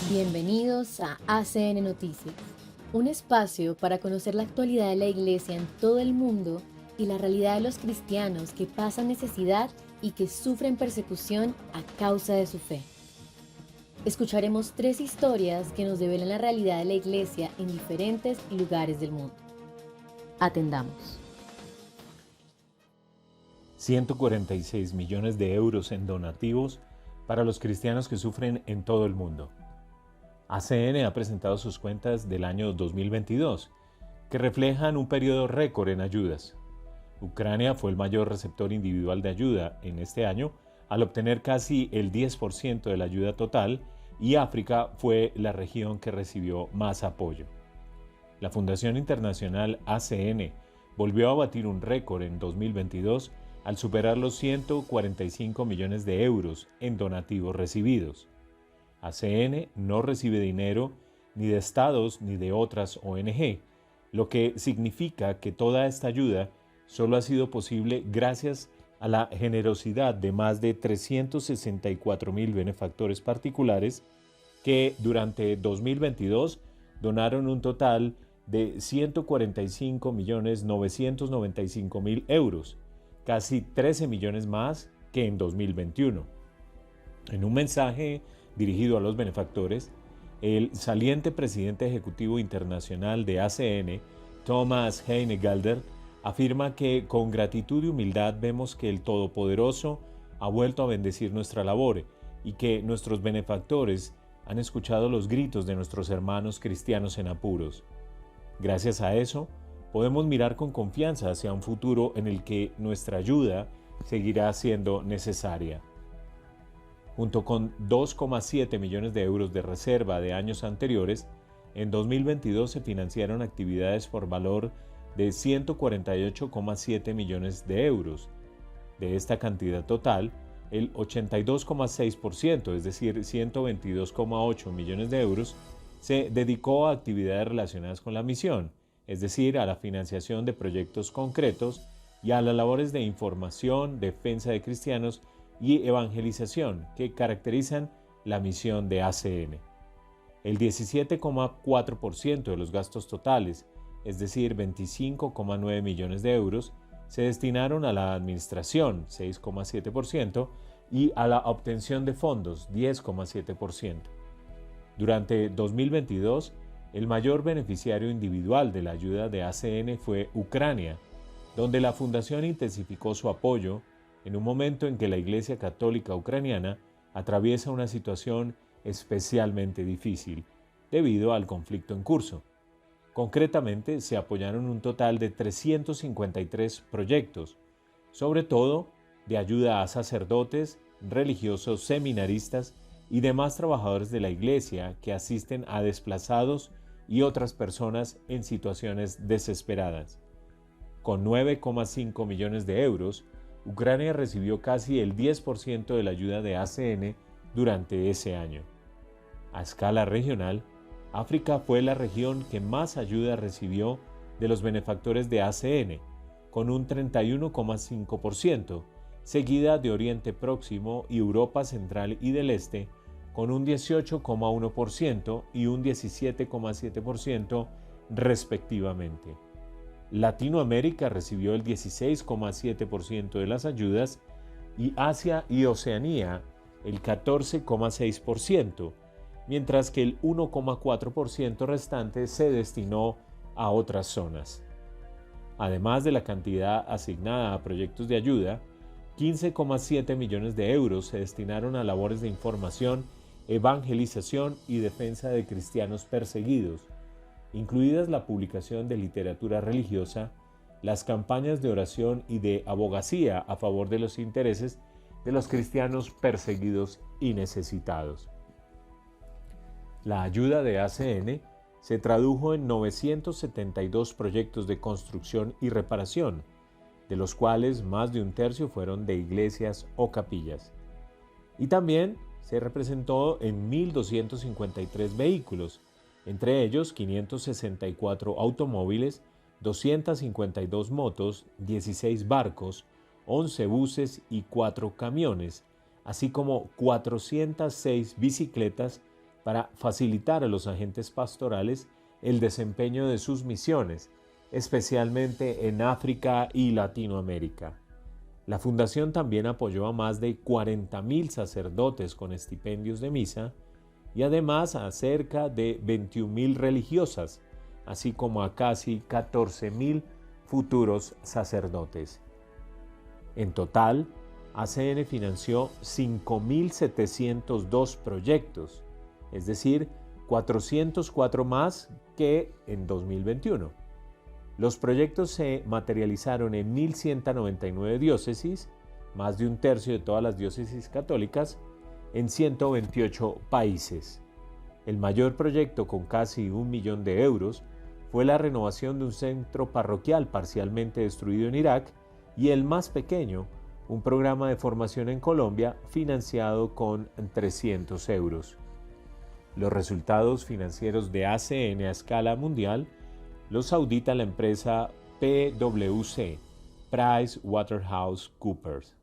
Bienvenidos a ACN Noticias, un espacio para conocer la actualidad de la Iglesia en todo el mundo y la realidad de los cristianos que pasan necesidad y que sufren persecución a causa de su fe. Escucharemos 3 historias que nos develan la realidad de la Iglesia en diferentes lugares del mundo. Atendamos. 146 millones de euros en donativos para los cristianos que sufren en todo el mundo. ACN ha presentado sus cuentas del año 2022, que reflejan un periodo récord en ayudas. Ucrania fue el mayor receptor individual de ayuda en este año, al obtener casi el 10% de la ayuda total, y África fue la región que recibió más apoyo. La Fundación Internacional ACN volvió a batir un récord en 2022 al superar los 145 millones de euros en donativos recibidos. ACN no recibe dinero ni de estados ni de otras ONG, lo que significa que toda esta ayuda solo ha sido posible gracias a la generosidad de más de 364,000 benefactores particulares que durante 2022 donaron un total de 145.995.000 euros, casi 13 millones más que en 2021. En un mensaje dirigido a los benefactores, el saliente presidente ejecutivo internacional de ACN, Thomas Heinegalder, afirma que con gratitud y humildad vemos que el Todopoderoso ha vuelto a bendecir nuestra labor y que nuestros benefactores han escuchado los gritos de nuestros hermanos cristianos en apuros. Gracias a eso, podemos mirar con confianza hacia un futuro en el que nuestra ayuda seguirá siendo necesaria. Junto con 2,7 millones de euros de reserva de años anteriores, en 2022 se financiaron actividades por valor de 148,7 millones de euros. De esta cantidad total, el 82,6%, es decir, 122,8 millones de euros, se dedicó a actividades relacionadas con la misión, es decir, a la financiación de proyectos concretos y a las labores de información, defensa de cristianos y evangelización que caracterizan la misión de ACN. El 17,4% de los gastos totales, es decir, 25,9 millones de euros, se destinaron a la administración, 6,7%, y a la obtención de fondos, 10,7%. Durante 2022, el mayor beneficiario individual de la ayuda de ACN fue Ucrania, donde la Fundación intensificó su apoyo en un momento en que la Iglesia Católica Ucraniana atraviesa una situación especialmente difícil debido al conflicto en curso. Concretamente, se apoyaron un total de 353 proyectos, sobre todo de ayuda a sacerdotes, religiosos, seminaristas y demás trabajadores de la Iglesia que asisten a desplazados y otras personas en situaciones desesperadas. Con 9,5 millones de euros, Ucrania recibió casi el 10% de la ayuda de ACN durante ese año. A escala regional, África fue la región que más ayuda recibió de los benefactores de ACN, con un 31,5%, seguida de Oriente Próximo y Europa Central y del Este, con un 18,1% y un 17,7% respectivamente. Latinoamérica recibió el 16,7% de las ayudas y Asia y Oceanía el 14,6%, mientras que el 1,4% restante se destinó a otras zonas. Además de la cantidad asignada a proyectos de ayuda, 15,7 millones de euros se destinaron a labores de información, evangelización y defensa de cristianos perseguidos, incluidas la publicación de literatura religiosa, las campañas de oración y de abogacía a favor de los intereses de los cristianos perseguidos y necesitados. La ayuda de ACN se tradujo en 972 proyectos de construcción y reparación, de los cuales más de un tercio fueron de iglesias o capillas. Y también se representó en 1.253 vehículos, entre ellos 564 automóviles, 252 motos, 16 barcos, 11 buses y 4 camiones, así como 406 bicicletas para facilitar a los agentes pastorales el desempeño de sus misiones, especialmente en África y Latinoamérica. La fundación también apoyó a más de 40.000 sacerdotes con estipendios de misa y además a cerca de 21.000 religiosas, así como a casi 14.000 futuros sacerdotes. En total, ACN financió 5.702 proyectos, es decir, 404 más que en 2021. Los proyectos se materializaron en 1.199 diócesis, más de un tercio de todas las diócesis católicas, en 128 países. El mayor proyecto, con casi 1 millón de euros, fue la renovación de un centro parroquial parcialmente destruido en Irak, y el más pequeño, un programa de formación en Colombia financiado con 300 euros. Los resultados financieros de ACN a escala mundial los audita la empresa PwC, PricewaterhouseCoopers.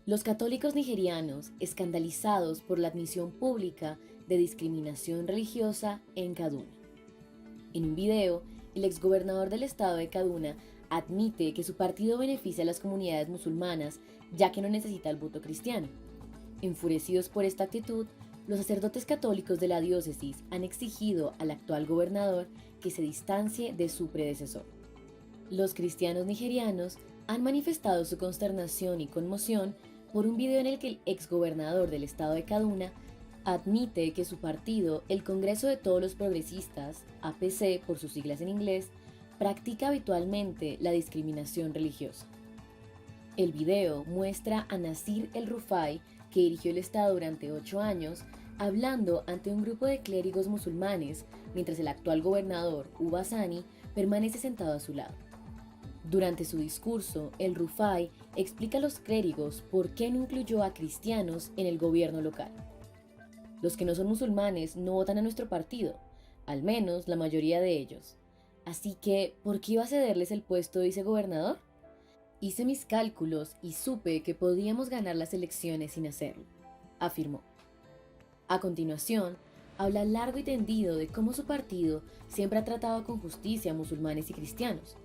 Los católicos nigerianos escandalizados por la admisión pública de discriminación religiosa en Kaduna. En un video, el exgobernador del estado de Kaduna admite que su partido beneficia a las comunidades musulmanas ya que no necesita el voto cristiano. Enfurecidos por esta actitud, los sacerdotes católicos de la diócesis han exigido al actual gobernador que se distancie de su predecesor. Los cristianos nigerianos han manifestado su consternación y conmoción por un video en el que el exgobernador del estado de Kaduna admite que su partido, el Congreso de Todos los Progresistas, APC por sus siglas en inglés, practica habitualmente la discriminación religiosa. El video muestra a Nasir El-Rufai, que dirigió el estado durante 8 años, hablando ante un grupo de clérigos musulmanes, mientras el actual gobernador, Uba Sani, permanece sentado a su lado. Durante su discurso, El-Rufai explica a los clérigos por qué no incluyó a cristianos en el gobierno local. Los que no son musulmanes no votan a nuestro partido, al menos la mayoría de ellos. Así que, ¿por qué iba a cederles el puesto de vicegobernador? Hice mis cálculos y supe que podíamos ganar las elecciones sin hacerlo, afirmó. A continuación, habla largo y tendido de cómo su partido siempre ha tratado con justicia a musulmanes y cristianos,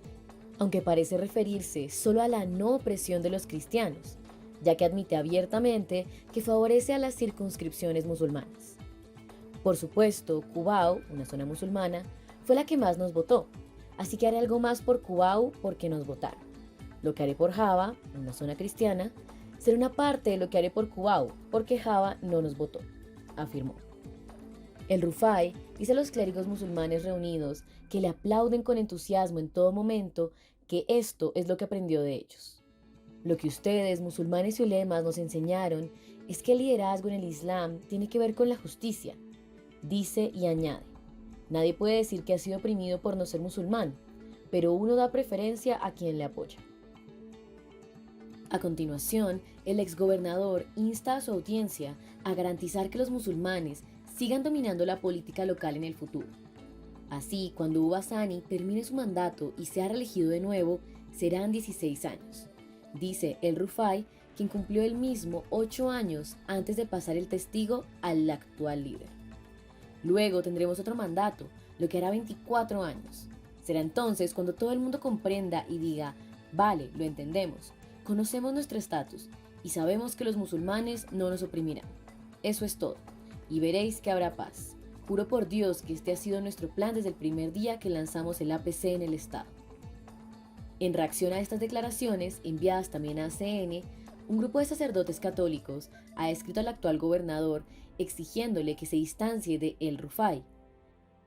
aunque parece referirse solo a la no opresión de los cristianos, ya que admite abiertamente que favorece a las circunscripciones musulmanas. Por supuesto, Cubao, una zona musulmana, fue la que más nos votó, así que haré algo más por Cubao porque nos votaron. Lo que haré por Java, una zona cristiana, será una parte de lo que haré por Cubao porque Java no nos votó, afirmó. El-Rufai dice a los clérigos musulmanes reunidos que le aplauden con entusiasmo en todo momento que esto es lo que aprendió de ellos. Lo que ustedes, musulmanes y ulemas, nos enseñaron es que el liderazgo en el Islam tiene que ver con la justicia, dice y añade. Nadie puede decir que ha sido oprimido por no ser musulmán, pero uno da preferencia a quien le apoya. A continuación, el exgobernador insta a su audiencia a garantizar que los musulmanes sigan dominando la política local en el futuro. Así, cuando Uba Sani termine su mandato y sea reelegido de nuevo, serán 16 años. Dice El-Rufai, quien cumplió el mismo 8 años antes de pasar el testigo al actual líder. Luego tendremos otro mandato, lo que hará 24 años. Será entonces cuando todo el mundo comprenda y diga, vale, lo entendemos, conocemos nuestro estatus y sabemos que los musulmanes no nos oprimirán. Eso es todo, y veréis que habrá paz. Juro por Dios que este ha sido nuestro plan desde el primer día que lanzamos el APC en el estado. En reacción a estas declaraciones, enviadas también a ACN, un grupo de sacerdotes católicos ha escrito al actual gobernador exigiéndole que se distancie de El-Rufai.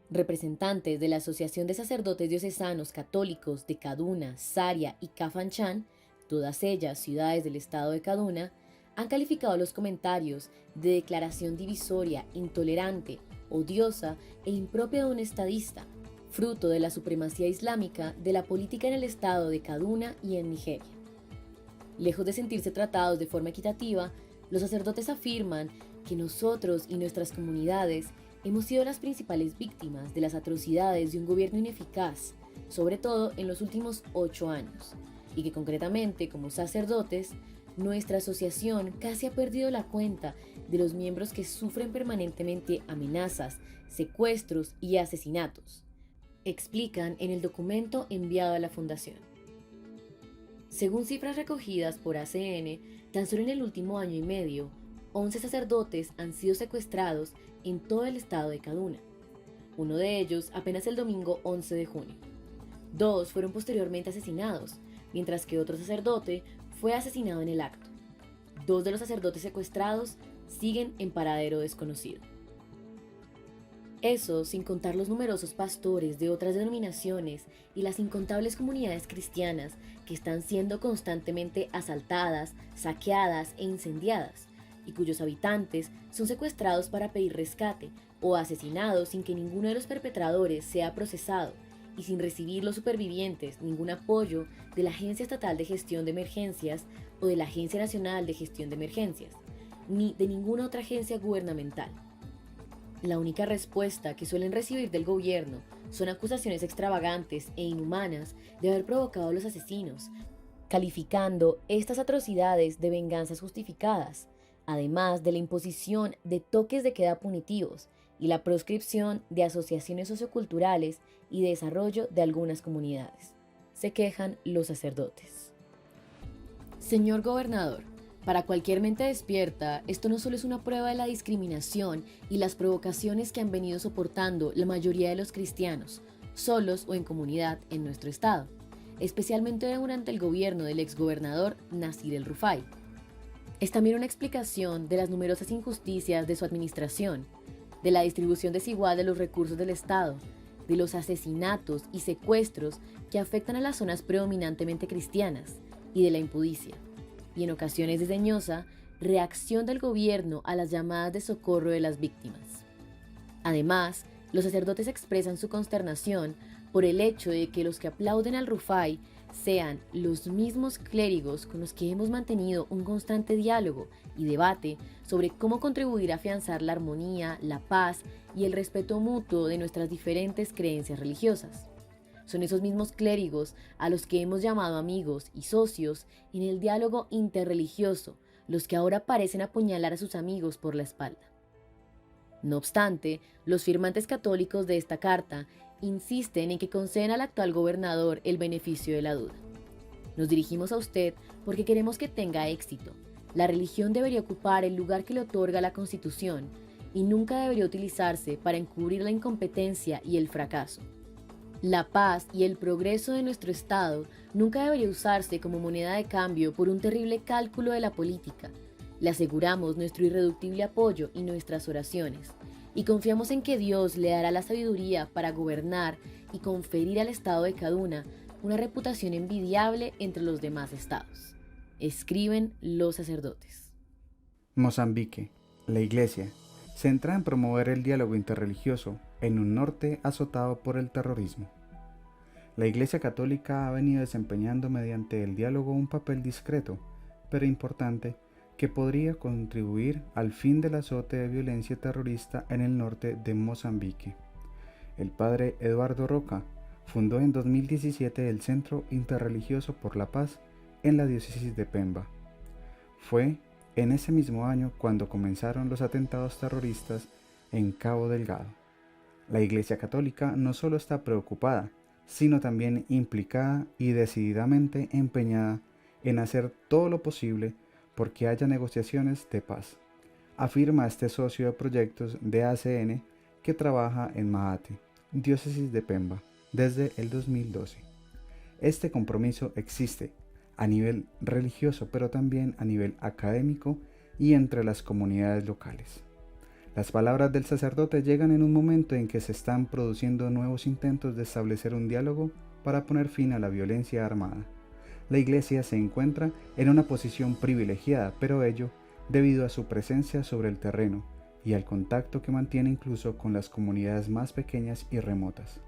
Representantes de la Asociación de Sacerdotes Diocesanos Católicos de Kaduna, Zaria y Kafanchan, todas ellas ciudades del estado de Kaduna, han calificado los comentarios de declaración divisoria, intolerante, odiosa e impropia de un estadista, fruto de la supremacía islámica de la política en el estado de Kaduna y en Nigeria. Lejos de sentirse tratados de forma equitativa, los sacerdotes afirman que nosotros y nuestras comunidades hemos sido las principales víctimas de las atrocidades de un gobierno ineficaz, sobre todo en los últimos 8 años, y que concretamente, como sacerdotes, nuestra asociación casi ha perdido la cuenta de los miembros que sufren permanentemente amenazas, secuestros y asesinatos, explican en el documento enviado a la Fundación. Según cifras recogidas por ACN, tan solo en el último año y medio, 11 sacerdotes han sido secuestrados en todo el estado de Kaduna. Uno de ellos apenas el domingo 11 de junio. 2 fueron posteriormente asesinados, mientras que otro sacerdote fue asesinado en el acto. 2 de los sacerdotes secuestrados siguen en paradero desconocido. Eso sin contar los numerosos pastores de otras denominaciones y las incontables comunidades cristianas que están siendo constantemente asaltadas, saqueadas e incendiadas, y cuyos habitantes son secuestrados para pedir rescate o asesinados sin que ninguno de los perpetradores sea procesado y sin recibir los supervivientes ningún apoyo de la Agencia Estatal de Gestión de Emergencias o de la Agencia Nacional de Gestión de Emergencias, ni de ninguna otra agencia gubernamental. La única respuesta que suelen recibir del gobierno son acusaciones extravagantes e inhumanas de haber provocado a los asesinos, calificando estas atrocidades de venganzas justificadas, además de la imposición de toques de queda punitivos y la proscripción de asociaciones socioculturales y de desarrollo de algunas comunidades. Se quejan los sacerdotes. Señor gobernador, para cualquier mente despierta, esto no solo es una prueba de la discriminación y las provocaciones que han venido soportando la mayoría de los cristianos, solos o en comunidad en nuestro estado, especialmente durante el gobierno del exgobernador Nasir el-Rufai. Es también una explicación de las numerosas injusticias de su administración, de la distribución desigual de los recursos del Estado, de los asesinatos y secuestros que afectan a las zonas predominantemente cristianas y de la impudicia, y en ocasiones desdeñosa, reacción del gobierno a las llamadas de socorro de las víctimas. Además, los sacerdotes expresan su consternación por el hecho de que los que aplauden al Rufai sean los mismos clérigos con los que hemos mantenido un constante diálogo y debate sobre cómo contribuir a afianzar la armonía, la paz y el respeto mutuo de nuestras diferentes creencias religiosas. Son esos mismos clérigos a los que hemos llamado amigos y socios en el diálogo interreligioso, los que ahora parecen apuñalar a sus amigos por la espalda. No obstante, los firmantes católicos de esta carta insisten en que conceden al actual gobernador el beneficio de la duda. Nos dirigimos a usted porque queremos que tenga éxito. La religión debería ocupar el lugar que le otorga la Constitución y nunca debería utilizarse para encubrir la incompetencia y el fracaso. La paz y el progreso de nuestro Estado nunca debería usarse como moneda de cambio por un terrible cálculo de la política. Le aseguramos nuestro irreductible apoyo y nuestras oraciones, y confiamos en que Dios le dará la sabiduría para gobernar y conferir al Estado de Kaduna una reputación envidiable entre los demás estados. Escriben los sacerdotes. Mozambique, la Iglesia, centra en promover el diálogo interreligioso en un norte azotado por el terrorismo. La Iglesia Católica ha venido desempeñando mediante el diálogo un papel discreto, pero importante, que podría contribuir al fin del azote de violencia terrorista en el norte de Mozambique. El padre Eduardo Roca fundó en 2017 el Centro Interreligioso por la Paz en la diócesis de Pemba. Fue en ese mismo año cuando comenzaron los atentados terroristas en Cabo Delgado. La Iglesia Católica no solo está preocupada, sino también implicada y decididamente empeñada en hacer todo lo posible porque haya negociaciones de paz, afirma este socio de proyectos de ACN que trabaja en Maate, diócesis de Pemba, desde el 2012. Este compromiso existe a nivel religioso, pero también a nivel académico y entre las comunidades locales. Las palabras del sacerdote llegan en un momento en que se están produciendo nuevos intentos de establecer un diálogo para poner fin a la violencia armada. La Iglesia se encuentra en una posición privilegiada, pero ello debido a su presencia sobre el terreno y al contacto que mantiene incluso con las comunidades más pequeñas y remotas.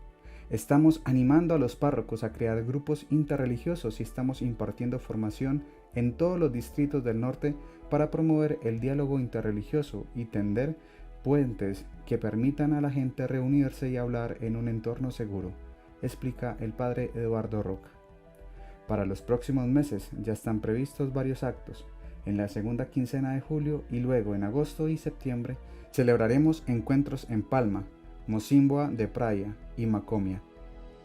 Estamos animando a los párrocos a crear grupos interreligiosos y estamos impartiendo formación en todos los distritos del norte para promover el diálogo interreligioso y tender puentes que permitan a la gente reunirse y hablar en un entorno seguro, explica el padre Eduardo Roca. Para los próximos meses ya están previstos varios actos, En la segunda quincena de julio y luego en agosto y septiembre celebraremos encuentros en Palma, Mocimboa de Praia y Macomia,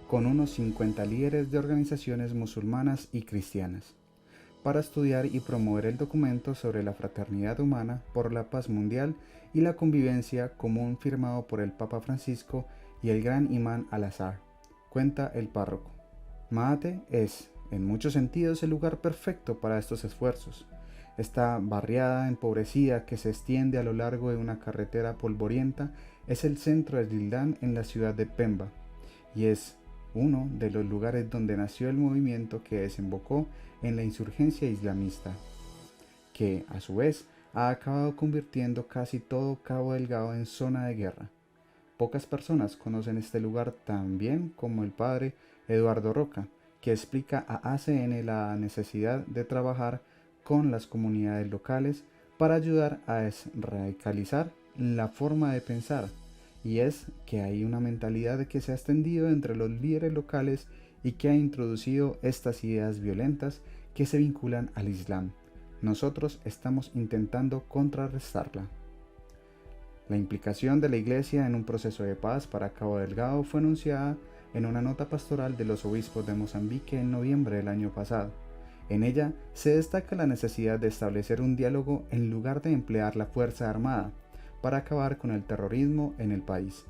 con unos 50 líderes de organizaciones musulmanas y cristianas, para estudiar y promover el documento sobre la fraternidad humana por la paz mundial y la convivencia común firmado por el Papa Francisco y el gran imán Al-Azhar, cuenta el párroco. Maate es, en muchos sentidos, el lugar perfecto para estos esfuerzos. Esta barriada empobrecida que se extiende a lo largo de una carretera polvorienta es el centro del Islam en la ciudad de Pemba y es uno de los lugares donde nació el movimiento que desembocó en la insurgencia islamista, que a su vez ha acabado convirtiendo casi todo Cabo Delgado en zona de guerra. Pocas personas conocen este lugar tan bien como el padre Eduardo Roca, que explica a ACN la necesidad de trabajar con las comunidades locales para ayudar a desradicalizar la forma de pensar, y es que hay una mentalidad que se ha extendido entre los líderes locales y que ha introducido estas ideas violentas que se vinculan al Islam. Nosotros estamos intentando contrarrestarla. La implicación de la Iglesia en un proceso de paz para Cabo Delgado fue anunciada en una nota pastoral de los obispos de Mozambique en noviembre del año pasado. En ella se destaca la necesidad de establecer un diálogo en lugar de emplear la fuerza armada para acabar con el terrorismo en el país.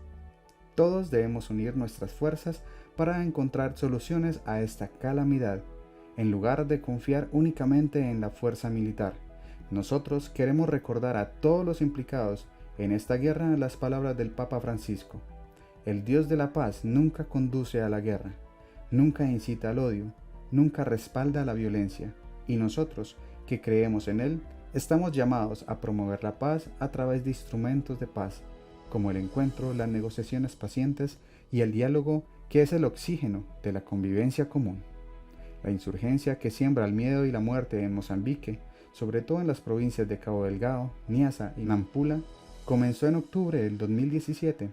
Todos debemos unir nuestras fuerzas para encontrar soluciones a esta calamidad, en lugar de confiar únicamente en la fuerza militar. Nosotros queremos recordar a todos los implicados en esta guerra las palabras del Papa Francisco. El Dios de la paz nunca conduce a la guerra, nunca incita al odio, nunca respalda la violencia, y nosotros, que creemos en Él, estamos llamados a promover la paz a través de instrumentos de paz, como el encuentro, las negociaciones pacientes y el diálogo, que es el oxígeno de la convivencia común. La insurgencia que siembra el miedo y la muerte en Mozambique, sobre todo en las provincias de Cabo Delgado, Niassa y Nampula, comenzó en octubre del 2017.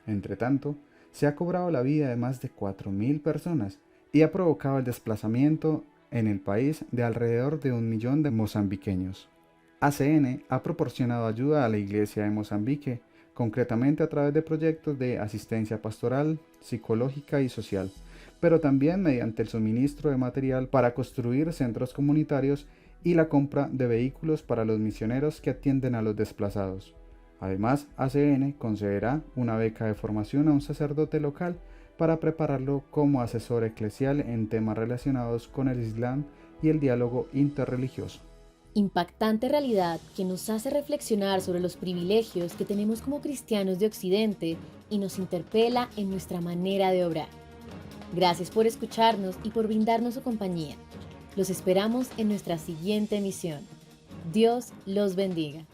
Entre tanto, se ha cobrado la vida de más de 4.000 personas y ha provocado el desplazamiento en el país de alrededor de 1 millón de mozambiqueños. ACN ha proporcionado ayuda a la Iglesia de Mozambique, concretamente a través de proyectos de asistencia pastoral, psicológica y social, pero también mediante el suministro de material para construir centros comunitarios y la compra de vehículos para los misioneros que atienden a los desplazados. Además, ACN concederá una beca de formación a un sacerdote local para prepararlo como asesor eclesial en temas relacionados con el Islam y el diálogo interreligioso. Impactante realidad que nos hace reflexionar sobre los privilegios que tenemos como cristianos de Occidente y nos interpela en nuestra manera de obrar. Gracias por escucharnos y por brindarnos su compañía. Los esperamos en nuestra siguiente emisión. Dios los bendiga.